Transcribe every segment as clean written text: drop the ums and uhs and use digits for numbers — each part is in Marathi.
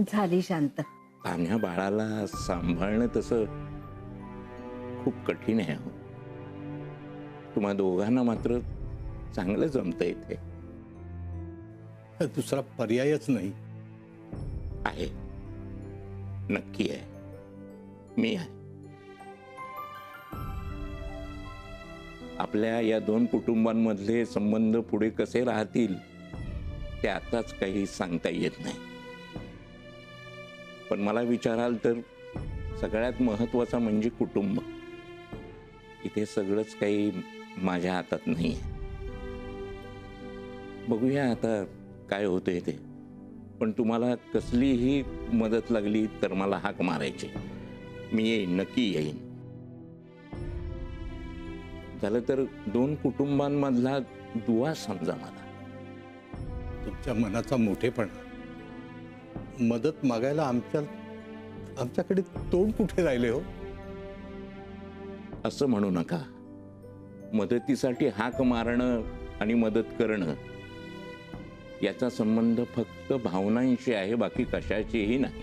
झाली शांत. तान्ह्या बाळाला सांभाळणं तसं खूप कठीण आहे हो. तुम्हा दोघांना मात्र चांगलं जमतं इथे. दुसरा पर्यायच नाही. आहे, नक्की आहे. मी आहे. आपल्या या दोन कुटुंबांमधले संबंध पुढे कसे राहतील ते आताच काही सांगता येत नाही. पण मला विचाराल तर सगळ्यात महत्वाचा म्हणजे कुटुंब. इथे सगळंच काही माझ्या हातात नाही आहे. बघूया आता काय होतंय ते. पण तुम्हाला कसलीही मदत लागली तर मला हाक मारायची. मी येईन, नक्की येईन. झालं तर दोन कुटुंबांमधला दुवा समजा मला. तुमच्या मनाचा मोठेपणा. मदत मागायला आमच्याकडे तोंड कुठे राहिले हो. असं म्हणू नका. मदतीसाठी हाक मारणं आणि मदत करणं याचा संबंध फक्त भावनांशी आहे, बाकी कशाचीही नाही.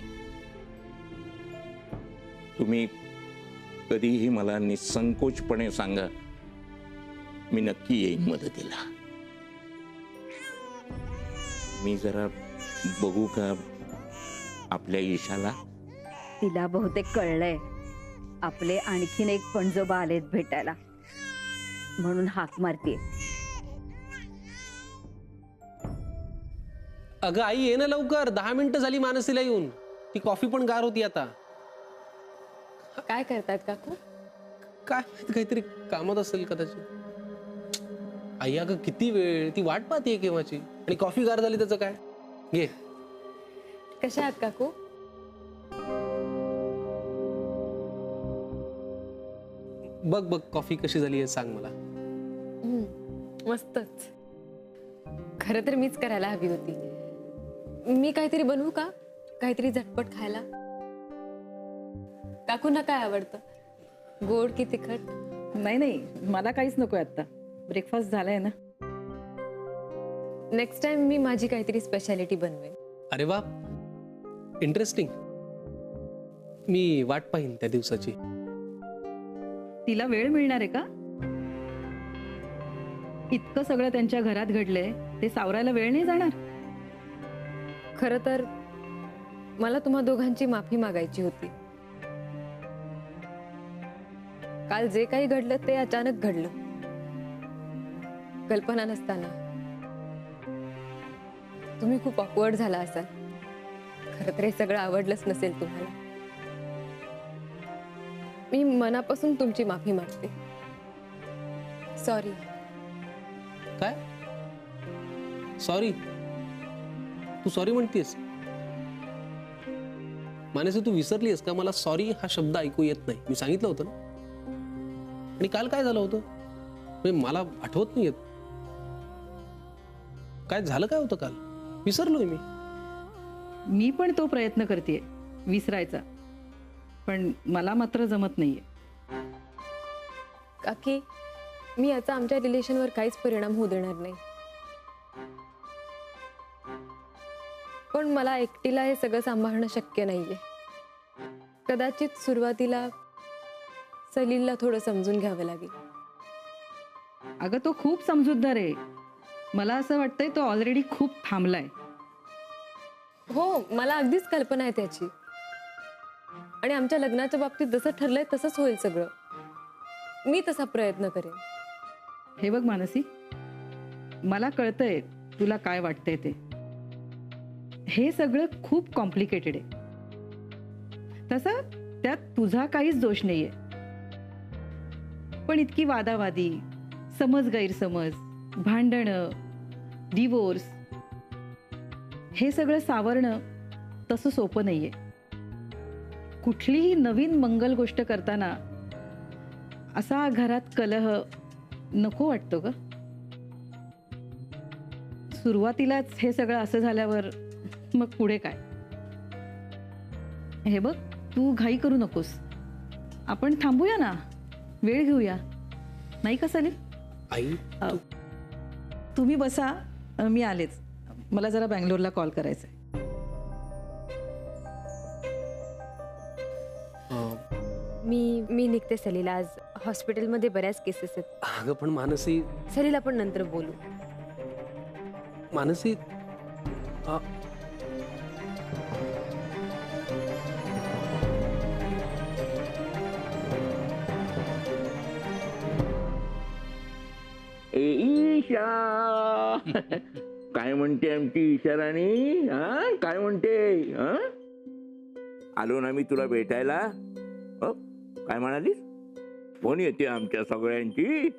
तुम्ही कधीही मला निसंकोचपणे सांगा, मी नक्की येईन मदतीला. मी जरा बघू का आपल्या ईशाला. तिला बहुतेक कळलंय आपले आणखीन एक पणजोबा आलेत भेटायला, म्हणून हाक मारतीये. अगं आई ये ना लवकर, 10 मिनिटं झाली मानसीला येऊन. ती कॉफी पण गार होती आता. काय करतायत काकू? काय काहीतरी कामात असेल कदाचित. आई अगं किती वेळ ती वाट पाहतीये केव्हाची, आणि कॉफी गार झाली त्याचं काय. घे. कशा आहात काकू? बघ बघ कॉफी कशी झाली आहे सांग मला. मस्तच. खरं तर मीच करायला हवी होती. मी काहीतरी बनवू का? काहीतरी झटपट खायला. काकूंना काय आवडतं? गोड की तिखट? नाही नाही, मला काहीच नकोय आता. ब्रेकफास्ट झालाय ना. नेक्स्ट टाइम मी माझी काहीतरी स्पेशालिटी बनवेन. अरे वा, इंटरेस्टिंग. मी वाट पाहीन त्या दिवसाची. तिला वेळ मिळणार आहे का? इतकं सगळं त्यांच्या घरात घडलंय, ते सावरायला वेळ नाही जाणार? खरं तर मला तुम्हा दोघांची माफी मागायची होती. काल जे काही घडलं ते अचानक घडलं, कल्पना नसताना. तुम्ही खूप ऑकवर्ड झाला असाल. खरं तर हे सगळं आवडलंच नसेल तुम्हाला. मी मनापासून तुमची माफी मागते. सॉरी. काय सॉरी? तू सॉरी म्हणतेस? मानसी तू विसरलीस का? मला सॉरी हा शब्द ऐकू येत नाही. मी सांगितलं होतं ना. आणि काल काय झालं होतं म्हणजे मला आठवत नाही येत. काय झालं काय होतं काल? विसरलोय मी. मी पण तो प्रयत्न करतेय विसरायचा, पण मला मात्र जमत नाहीये. काकी, मी याचा आमच्या रिलेशनवर काहीच परिणाम होऊ देणार नाही. पण मला एकटीला हे सगळं सांभाळणं शक्य नाहीये. कदाचित सुरुवातीला सलीलला थोडं समजून घ्यावं लागेल. अगं तो खूप समजूतदार आहे. मला असं वाटतंय तो ऑलरेडी खूप थांबलाय. हो, मला अगदीच कल्पना आहे त्याची. आणि आमच्या लग्नाच्या बाबतीत जसं ठरलंय तसंच होईल सगळं. मी तसा प्रयत्न करेन. हे बघ मानसी, मला कळतंय तुला काय वाटतंय ते. हे सगळं खूप कॉम्प्लिकेटेड आहे. तसं त्यात तुझा काहीच दोष नाहीये. पण इतकी वादावादी, समज गैरसमज, भांडणं, डिवोर्स, हे सगळं सावरणं तसं सोपं नाहीये. कुठलीही नवीन मंगल गोष्ट करताना असा घरात कलह नको वाटतो ग. सुरुवातीलाच हे सगळं असं झाल्यावर मग पुढे काय? हे बघ, तू घाई करू नकोस. आपण थांबूया ना, वेळ घेऊया, नाही का सलील? आई तुम्ही बसा, मी आलेच. मला जरा बँगलोरला कॉल करायचा आहे. मी निघते सलीला. आज हॉस्पिटलमध्ये बऱ्याच केसेस आहेत. अगं पण मानसी, सलील आपण नंतर बोलू. मानसी ईशा काय म्हणते आमची ईशाराणी? हा काय म्हणते? हा आलो ना मी तुला भेटायला. काय म्हणालीस? फोन येते आमच्या सगळ्यांची.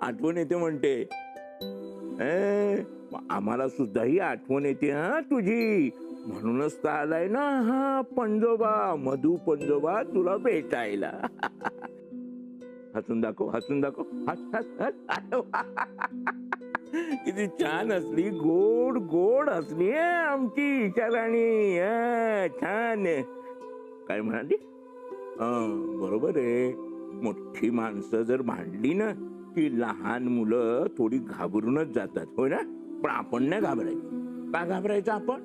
आठवण येते म्हणते. आम्हाला सुद्धा ही आठवण येते हा तुझी. म्हणूनच तर आलाय ना हा पंजोबा, मधू पंजोबा तुला भेटायला. हसून दाखव, हसून दाखव. हस हस हस. किती छान हसली, गोड गोड हसली आमची ईशाराणी. छान. काय म्हणाली? बरोबर आहे. मोठी माणसं जर भांडली ना की लहान मुलं थोडी घाबरूनच जातात, होय ना? पण आपण नाही घाबरायचं. का घाबरायचं आपण?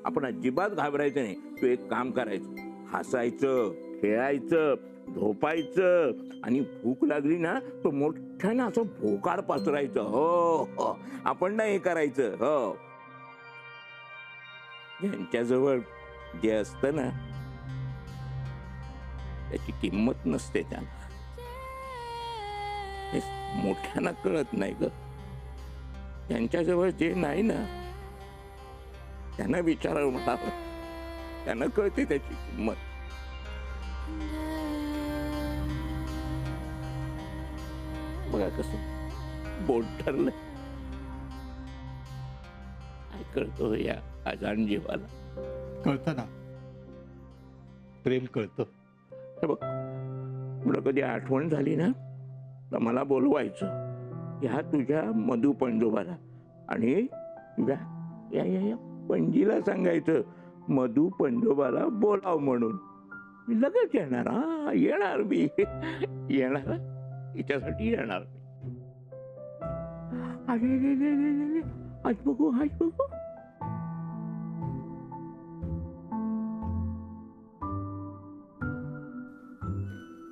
आपण अजिबात घाबरायचं नाही. तू एक काम करायचं, हसायचं, खेळायचं, झोपायचं आणि भूक लागली ना तो मोठ्यानं असं भोकाड पसरायचं. हो आपण नाही हे करायचं. हो यांच्याजवळ जे असतं ना त्याची किंमत नसते. त्यांना हे मोठ्यांना कळत नाही ग. त्यांच्याजवळ जे नाही ना त्यांना विचारावं म्हणावं, त्यांना कळते त्याची किंमत. बघा कसं बोट ठरलं. काय कळतो या अजाण जीवाला? कळतं ना, प्रेम कळतं. हे बघ, तुला कधी आठवण झाली ना तर मला बोलवायचं ह्या तुझ्या मधू पंजोबाला आणि तुझ्या या या या पणजीला सांगायचं मधू पंजोबाला बोलाव म्हणून. मी लगेच येणार. हा येणार, मी येणार, हिच्यासाठी येणार. आज बघू, आज बघू.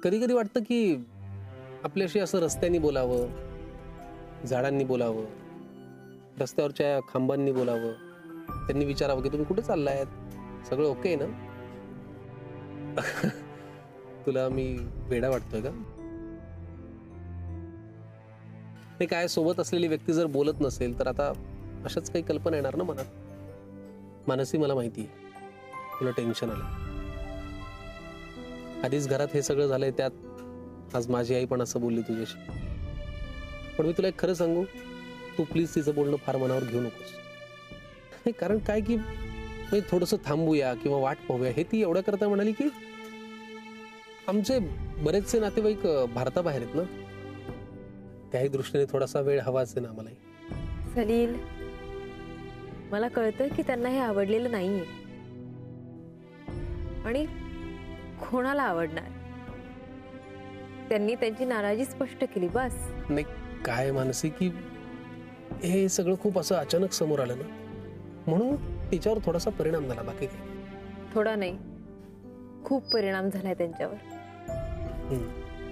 कधी कधी वाटतं की आपल्याशी असं रस्त्यानी बोलावं, झाडांनी बोलावं, रस्त्यावरच्या खांबांनी बोलावं. त्यांनी विचारावं की तुम्ही कुठे चाललायत, सगळं ओके आहे ना? तुला मी वेडा वाटतोय का? नाही, काय सोबत असलेली व्यक्ती जर बोलत नसेल तर आता अशाच काही कल्पना येणार ना मनात. मानसी, मला माहिती आहे तुला टेन्शन आलं. आधीच घरात हे सगळं झालंय, त्यात आज माझी आई पण असं बोलली तुझ्याशी. पण मी तुला एक खरं सांगू, तू प्लीज तिचं बोलणं फार मनावर घेऊ नकोस. नाही, कारण काय की थोडंसं थांबूया किंवा वाट पाहूया हे ती एवढ्या करता म्हणाली की आमचे बरेचसे नातेवाईक भारताबाहेर आहेत ना, त्याही दृष्टीने थोडासा वेळ हवाच आहे ना आम्हालाही. सलील, मला कळतंय की त्यांना हे आवडलेलं नाहीये आणि कोणाला आवडणार. त्यांनी त्यांची नाराजी स्पष्ट केली बस. नाही, काय मानसी की हे सगळं खूप असं अचानक समोर आलं ना, म्हणून तिच्यावर थोडासा परिणाम झाला, बाकी काय. थोडा नाही, खूप परिणाम झालाय त्यांच्यावर.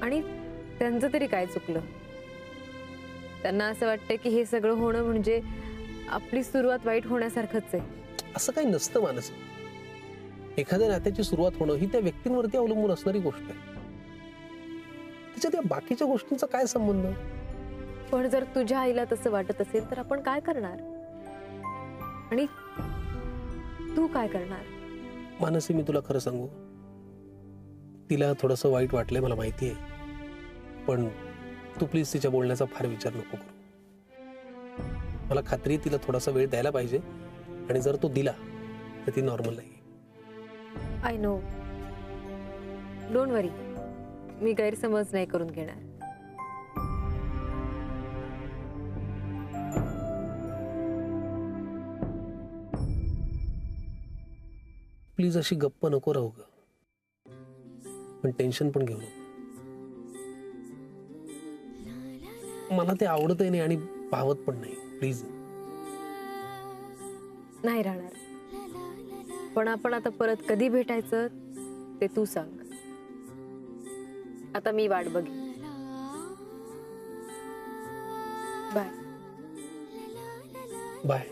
आणि त्यांचं तरी काय चुकलं? त्यांना असं वाटतं की हे सगळं होणं म्हणजे आपली सुरुवात वाईट होण्यासारखंच आहे. असं काही नसतं मानसी. एखाद्या नात्याची सुरुवात होणं ही त्या व्यक्तींवरती अवलंबून असणारी गोष्ट आहे. त्याच्यात या बाकीच्या गोष्टींचा काय संबंध? पण जर तुझ्या आईला तसं वाटत असेल तर आपण काय करणार? आणि तू काय करणार? मानसी, मी तुला खरं सांगू, तिला थोडंसं वाईट वाटलंय मला माहिती आहे. पण तू प्लीज तिच्या बोलण्याचा फार विचार नको करू. मला खात्री तिला थोडासा वेळ द्यायला पाहिजे आणि जर तो दिला तर ती नॉर्मल नाही. आय नो, डोंट वरी, मी गैरसमज नाही करून घेणार. प्लीज अशी गप्प नको राहू ग, पण टेन्शन पण घेऊ नको. मला ते आवडतही नाही आणि पाहत पण नाही. प्लीज. नाही राहणार, पण आपण आता परत कधी भेटायचं ते तू सांग. आता मी वाट बघी. बाय. बाय.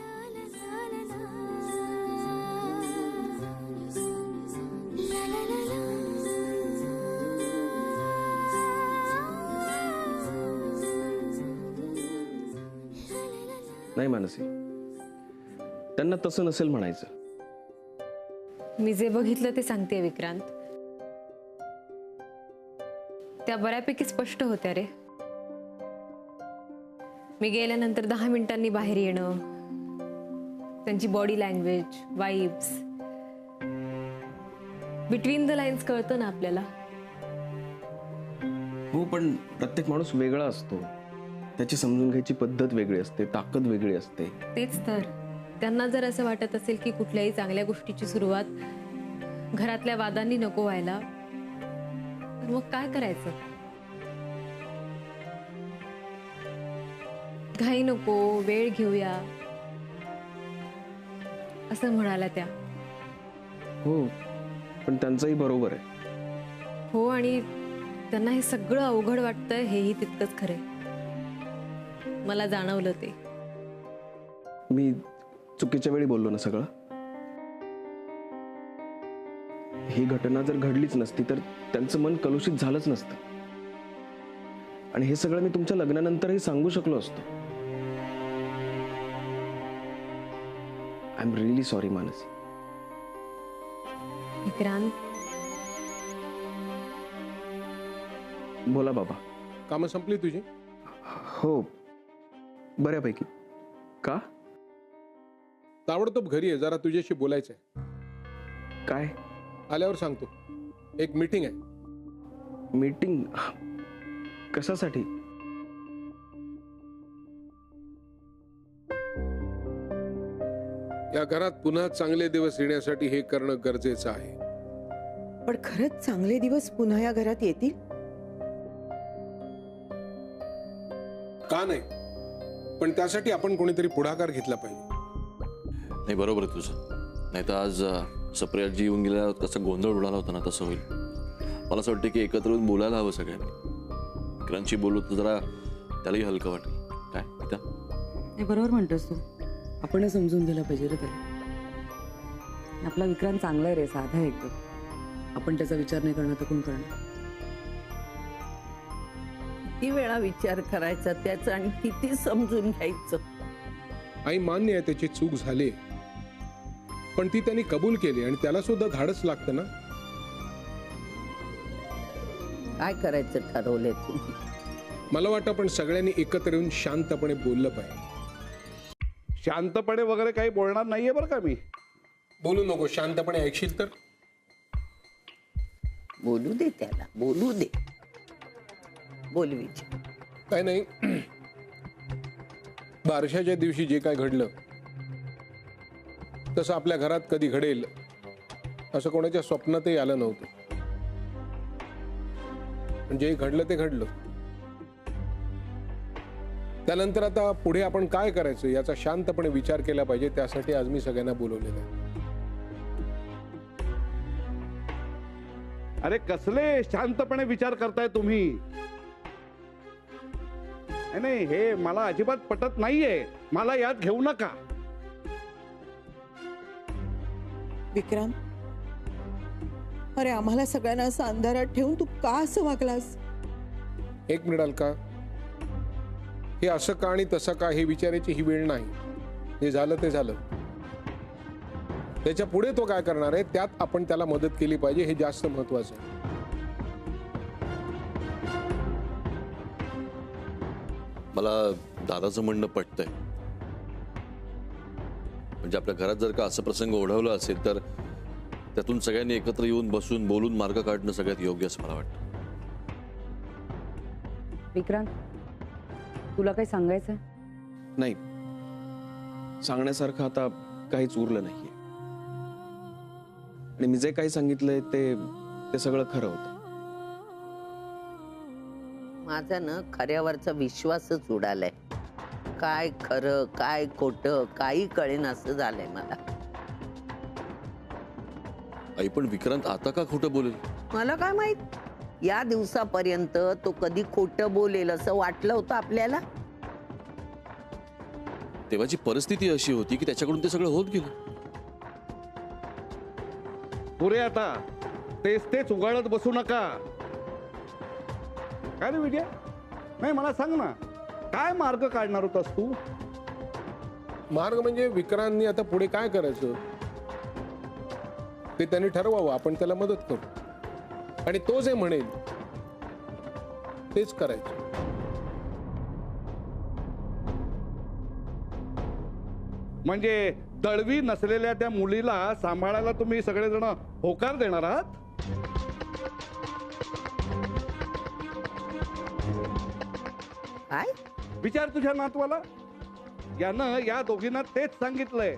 नाही मानसी, त्यांना तसं नसेल म्हणायचं. मी जे बघितलं ते सांगते विक्रांत. त्या बऱ्यापैकी स्पष्ट होत्या रे. मी गेल्यानंतर 10 मिनिटांनी बाहेर येणं, त्यांची body language, vibes, between the lines कळतं ना आपल्याला. हो, पण प्रत्येक माणूस वेगळा असतो. त्याची समजून घ्यायची पद्धत वेगळी असते, ताकद वेगळी असते. तेच तर. त्यांना जर असं वाटत असेल की कुठल्याही चांगल्या गोष्टीची सुरुवात घरातल्या वादांनी नको व्हायला, तर मग काय करायचं? घाई नको, वेळ घेऊया असं म्हणाल्या त्या. हो, पण त्यांचंही बरोबर आहे. हो, आणि त्यांना हे सगळं अवघड वाटतंय हेही तितकंच खरंय. मला जाणवलं ते. मी चुकीच्या वेळी बोललो ना सगळं. ही घटना जर घडलीच नसती तर त्यांचं मन कलुषित झालंच नसतं. आणि हे सगळं मी तुमच्या लग्नानंतरही सांगू शकलो असतो. I am really sorry Mansi. Vikrant, बोला बाबा. कामं संपली तुझी? हो, बऱ्यापैकी. का? ताबडतोब घरी आहे, जरा तुझ्याशी बोलायचंय. काय? आल्यावर सांगतो. एक मीटिंग आहे. मीटिंग? कशासाठी? या घरात पुन्हा चांगले दिवस येण्यासाठी हे करणं गरजेचं आहे. पण खरंच चांगले दिवस पुन्हा या घरात येतील? का नाही, पण त्यासाठी आपण कोणीतरी पुढाकार घेतला पाहिजे. नाही, बरोबर आहे तुझं. नाही तर आज सप्रियाजी येऊन गेल्या कसा गोंधळ उडाला होता ना, तसं होईल. मला असं वाटतं की एकत्र येऊन बोलायला हवं सगळ्यांनी. विक्रांतशी बोलू तर जरा त्यालाही हलकं वाटेल. काय इथं? नाही, बरोबर म्हणतोस तू. आपण समजून दिलं पाहिजे रे त्याला. आपला विक्रांत चांगला आहे रे, साधा आहे एकदम. आपण त्याचा विचार नाही करणार तर कोण करणार? किती वेळा विचार करायचा त्याचा आणि किती समजून घ्यायचं. आई, मान्य आहे त्याची चूक झाली, पण ती त्यांनी कबूल केली आणि त्याला सुद्धा धाडस लागतं ना. काय करायचं ठरवलंय तुम्ही? मला वाटतं आपण सगळ्यांनी एकत्र येऊन शांतपणे बोललं पाहिजे. शांतपणे वगैरे काही बोलणार नाहीये बरं का मी. बोलू नको, शांतपणे ऐकशील तर. बोलू दे त्याला, बोलू दे. बोलवीच. काय नाही, बारशाच्या दिवशी जे काय घडलं तसं आपल्या घरात कधी घडेल असं कोणाच्या स्वप्नातही आलं नव्हतं. पण जे घडलं ते घडलं. त्यानंतर आता पुढे आपण काय करायचं याचा शांतपणे विचार केला पाहिजे. त्यासाठी आज मी सगळ्यांना बोलवलेलं आहे. अरे कसले शांतपणे विचार करताय तुम्ही? नाही, हे मला अजिबात पटत नाहीये. मला यात घेऊ नका. विक्रांत, अरे आम्हाला सगळ्यांना असं अंधारात ठेवून तू का असं वागलास? एक मिनिट अलका, हे असं का आणि तसं का हे विचारायची ही वेळ नाही. जे झालं ते झालं. त्याच्या पुढे तो काय करणार आहे त्यात आपण त्याला मदत केली पाहिजे, हे जास्त महत्वाचं आहे. मला दादाचं म्हणणं पटतंय. म्हणजे आपल्या घरात जर का असं प्रसंग ओढवला असेल तर त्यातून सगळ्यांनी एकत्र येऊन बसून बोलून मार्ग काढणं सगळ्यात योग्य असं मला वाटतं. विक्रांत, तुला काही सांगायचं? नाही, सांगण्यासारखं आता काहीच उरलं नाहीये. आणि मी जे काही सांगितलंय ते सगळं खरं होतं. माझा ना खऱ्यावरचा विश्वासच उडालाय. काय खरं काय खोटं काही कळेन असं झालंय मला. आई, पण विक्रांत आता का खोटं बोलेल? मला काय माहित. या दिवसापर्यंत तो कधी खोटं बोलेल असं वाटलं होतं आपल्याला? तेव्हाची परिस्थिती अशी होती की त्याच्याकडून ते सगळं होत गेलं. पुरे आता तेच तेच उगाळत बसू नका. काय रे विजय, नाही मला सांग ना, काय मार्ग काढणार होतास तू? मार्ग म्हणजे विक्रांतनी आता पुढे काय करायचं ते त्यांनी ठरवावं. आपण त्याला मदत करू आणि तो जे म्हणेल तेच करायचं. म्हणजे दळवी नसलेल्या त्या मुलीला सांभाळायला तुम्ही सगळेजण होकार देणार आहात? काय विचार तुझ्या नातवाला. यानं या दोघींना तेच सांगितलंय.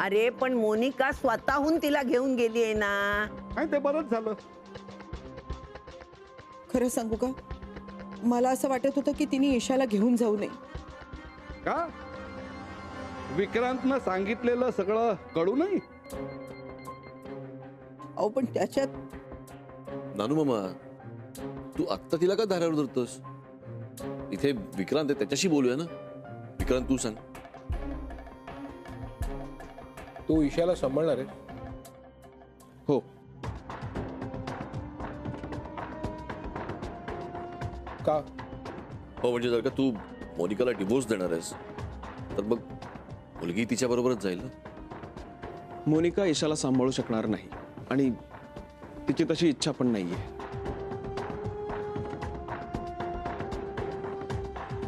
अरे पण मोनिका स्वतःहून तिला घेऊन गेली आहे ना. नाही ते बरंच झालं. खरं सांगू का, मला असं वाटत होतं की तिने ईशाला घेऊन जाऊ नये. का? विक्रांतनं सांगितलेलं सगळं कळू नाही? अहो पण त्याच्यात नानू मामा, तू आत्ता तिला का धारावर धरतोस? इथे विक्रांत आहे, त्याच्याशी बोलूया ना. विक्रांत तू सांग. तू ईशाला सांभाळणार आहे? हो. का? हो म्हणजे जर का तू मोनिकाला डिवोर्स देणार आहेस तर मग मुलगी तिच्या बरोबरच जाईल ना. मोनिका ईशाला सांभाळू शकणार नाही आणि तिची तशी इच्छा पण नाहीये.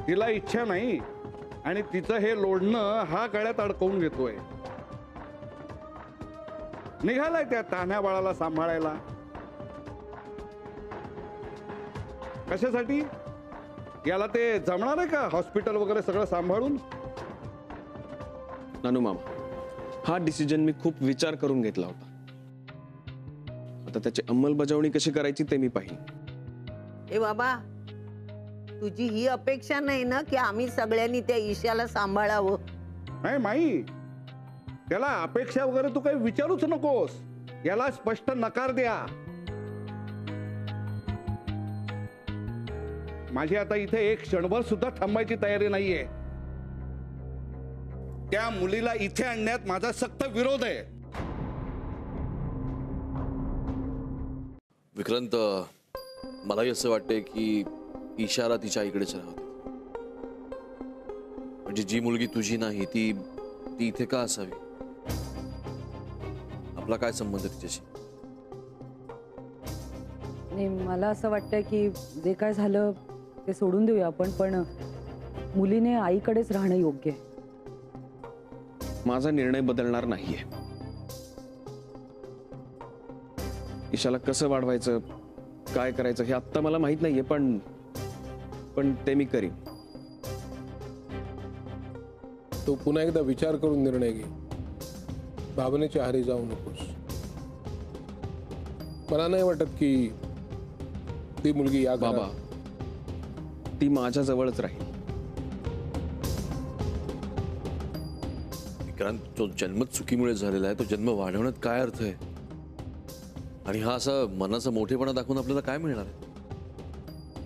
तिला इच्छा नाही आणि तिचं हे लोढणं हा गळ्यात अडकवून घेतोय. निघालाय त्या तान्ह्या बाळाला सांभाळायला. कशासाठी? याला ते जमणार आहे का हॉस्पिटल वगैरे सगळं सांभाळून? नानू मामा, हा डिसिजन मी खूप विचार करून घेतला होता. आता त्याची अंमलबजावणी कशी करायची ते मी पाहिन. ए बाबा, तुझी ही अपेक्षा नाही ना की आम्ही सगळ्यांनी त्या ईशाला सांभाळावं? नाही माई, त्याला अपेक्षा वगैरे तू काही विचारूच नकोस. याला स्पष्ट नकार द्या. माझी आता इथे एक क्षणभर सुद्धा थांबायची तयारी नाहीये. त्या मुलीला इथे आणण्यात माझा सक्त विरोध आहे. विक्रांत, मलाही असं वाटतंय की इशारा तिच्या आईकडेच राहते. म्हणजे जी मुलगी तुझी नाही ती इथे का असावी? आपला काय संबंध तिच्याशी? नाही, मला असं वाटतं की जे काय झालं ते सोडून देऊया आपण, पण मुलीने आईकडेच राहणं योग्य आहे. माझा निर्णय बदलणार नाहीये. ईशाला कसं वाढवायचं, काय करायचं हे आत्ता मला माहित नाहीये, पण ते मी करीन. तू पुन्हा एकदा विचार करून निर्णय घे. भावनेच्या आहारी जाऊ नकोस. मला नाही वाटत की ती मुलगी या बाबा, ती माझ्या जवळच राहील. विक्रांत, तो जन्मच चुकीमुळे झालेला आहे. तो जन्म वाढवण्यात काय अर्थ आहे? आणि हा असा मनाचा मोठेपणा दाखवून आपल्याला काय मिळणार आहे?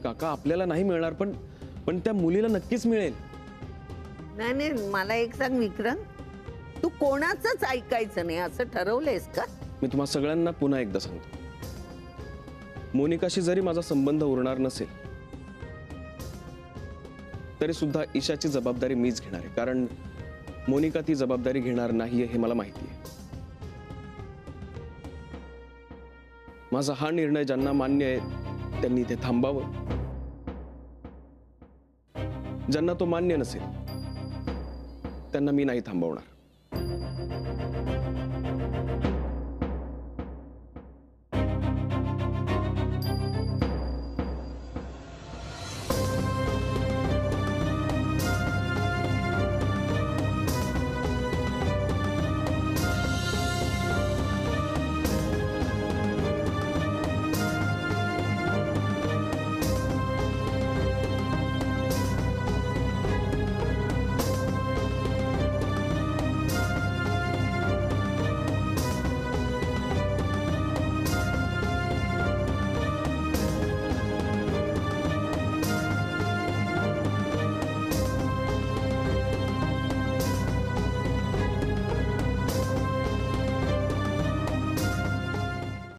काका, आपल्याला नाही मिळणार, पण त्या मुलीला नक्कीच मिळेल. नाही नाही, मला एक सांग विक्रांत, तू कोणाचंच ऐकायचं नाही असं ठरवलंयस का? मी तुम्हा सगळ्यांना पुन्हा एकदा सांगतो, मोनिकाशी जरी माझा संबंध उरणार नसेल तरी सुद्धा ईशाची जबाबदारी मीच घेणार आहे. कारण मोनिका ती जबाबदारी घेणार नाहीये हे मला माहिती आहे. माझा हा निर्णय ज्यांना मान्य आहे त्यांनी इथे थांबावं. ज्यांना तो मान्य नसेल त्यांना मी नाही थांबवणार.